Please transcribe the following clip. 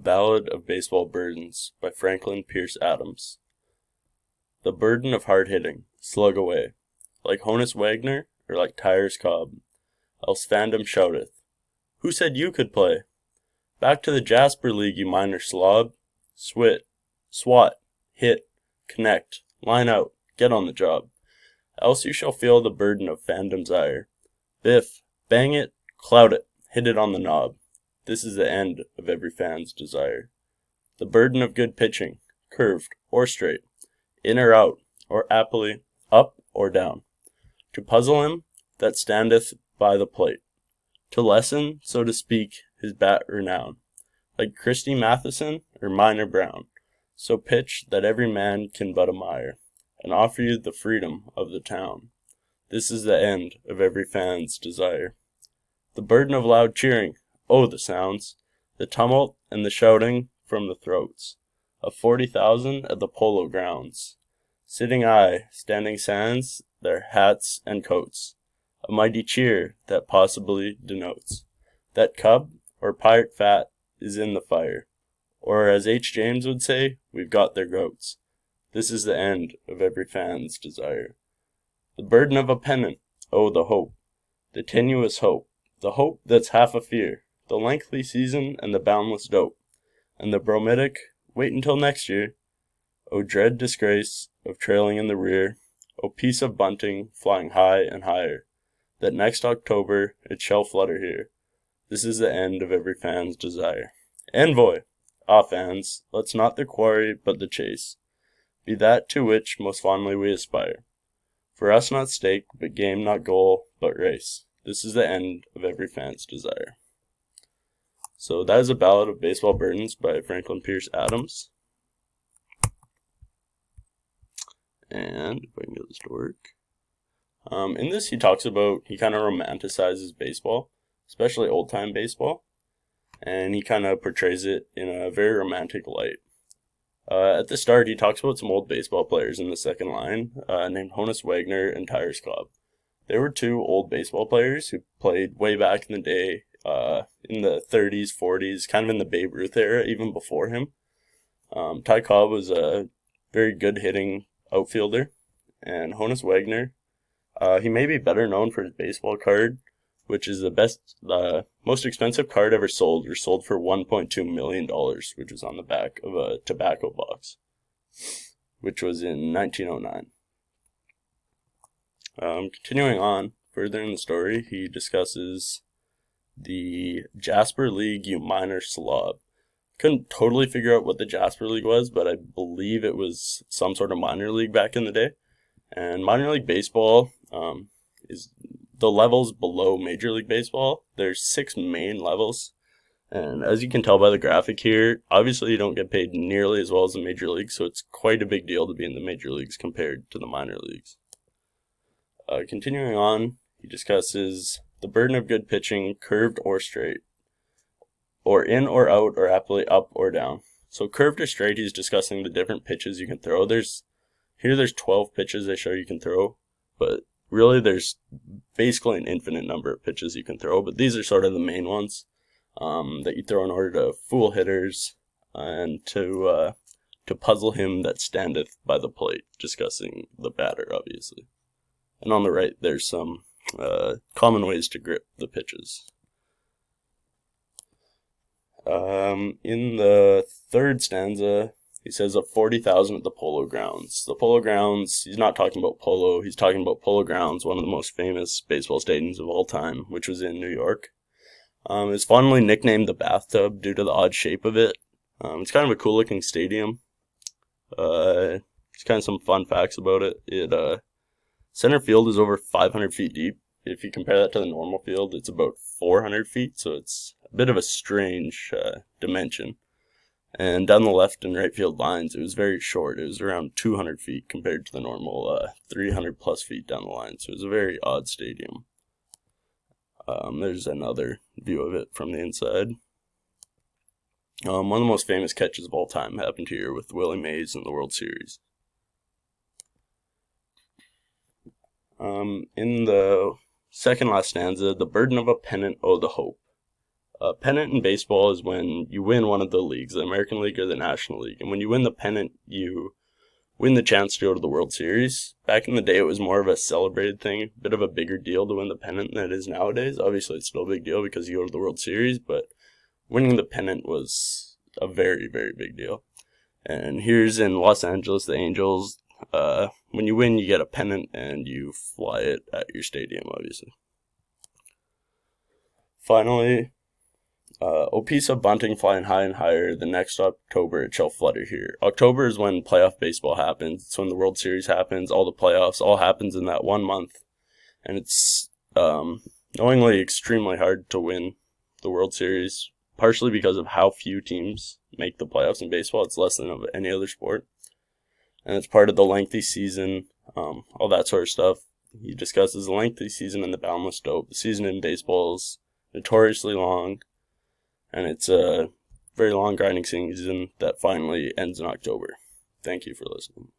Ballad of Baseball Burdens by Franklin Pierce Adams. The burden of hard hitting, slug away, like Honus Wagner or like Tyre's Cobb. Else fandom shouteth, "Who said you could play? Back to the Jasper League, you minor slob. Swat, hit, connect, line out, get on the job. Else you shall feel the burden of fandom's ire. Biff, bang it, clout it, hit it on the knob. This is the end of every fan's desire. The burden of good pitching, curved or straight, in or out, or aptly, up or down. To puzzle him that standeth by the plate. To lessen, so to speak, his bat renown. Like Christy Matheson or Minor Brown. So pitch that every man can but admire, and offer you the freedom of the town. This is the end of every fan's desire. The burden of loud cheering, oh the sounds, the tumult and the shouting from the throats of 40,000 at the Polo Grounds. Sitting standing sans their hats and coats. A mighty cheer that possibly denotes that Cub or Pirate Fat is in the fire, or as H. James would say, we've got their goats. This is the end of every fan's desire. The burden of a pennant, oh the hope, the tenuous hope, the hope that's half a fear, the lengthy season and the boundless dope, and the bromidic, wait until next year. O dread disgrace of trailing in the rear, O piece of bunting flying high and higher, that next October it shall flutter here. This is the end of every fan's desire. Envoy! Ah, fans, let's not the quarry but the chase be that to which most fondly we aspire. For us not stake, but game, not goal, but race. This is the end of every fan's desire. So that is a Ballad of Baseball Burdens by Franklin Pierce Adams. And if I can get this to work. In this he kind of romanticizes baseball, especially old-time baseball, and he kind of portrays it in a very romantic light. At the start, he talks about some old baseball players in the second line, named Honus Wagner and Tyre's Cobb. They were two old baseball players who played way back in the day, in the 30s, 40s, kind of in the Babe Ruth era, even before him. Ty Cobb was a very good hitting outfielder, and Honus Wagner, he may be better known for his baseball card, which is the most expensive card ever sold, or sold for $1.2 million, which was on the back of a tobacco box, which was in 1909. Continuing on further in the story, he discusses the Jasper League, you minor slob. Couldn't totally figure out what the Jasper League was, but I believe it was some sort of minor league back in the day. And minor league baseball is the levels below Major League Baseball. There's 6 main levels, and as you can tell by the graphic here, obviously you don't get paid nearly as well as the Major Leagues, so it's quite a big deal to be in the Major Leagues compared to the minor leagues. Continuing on, he discusses the burden of good pitching, curved or straight, or in or out, or aptly up or down. So curved or straight, he's discussing the different pitches you can throw. There's 12 pitches they show you can throw, but really there's basically an infinite number of pitches you can throw, but these are sort of the main ones that you throw in order to fool hitters and to puzzle him that standeth by the plate, discussing the batter, obviously. And on the right, there's some common ways to grip the pitches. In the third stanza, he says of 40,000 at the Polo Grounds. The Polo Grounds, he's not talking about polo, he's talking about Polo Grounds, one of the most famous baseball stadiums of all time, which was in New York. It's fondly nicknamed the Bathtub due to the odd shape of it. It's kind of a cool looking stadium. It's kind of some fun facts about it. Center field is over 500 feet deep. If you compare that to the normal field, it's about 400 feet, so it's a bit of a strange dimension. And down the left and right field lines, it was very short. It was around 200 feet compared to the normal 300 plus feet down the line, so it was a very odd stadium. There's another view of it from the inside. One of the most famous catches of all time happened here with Willie Mays in the World Series. In the second last stanza, the burden of a pennant, oh the hope. Pennant in baseball is when you win one of the leagues, the American League or the National League. And when you win the pennant, you win the chance to go to the World Series. Back in the day, it was more of a celebrated thing, a bit of a bigger deal to win the pennant than it is nowadays. Obviously, it's still a big deal because you go to the World Series, but winning the pennant was a very, very big deal. And here's in Los Angeles, the Angels, when you win, you get a pennant and you fly it at your stadium, obviously. Finally, O piece of bunting flying high and higher, the next October it shall flutter here. October is when playoff baseball happens. It's when the World Series happens, all the playoffs, all happens in that 1 month. And it's knowingly extremely hard to win the World Series, partially because of how few teams make the playoffs in baseball. It's less than of any other sport. And it's part of the lengthy season, all that sort of stuff. He discusses the lengthy season and the boundless dope. The season in baseball is notoriously long, and it's a very long grinding season that finally ends in October. Thank you for listening.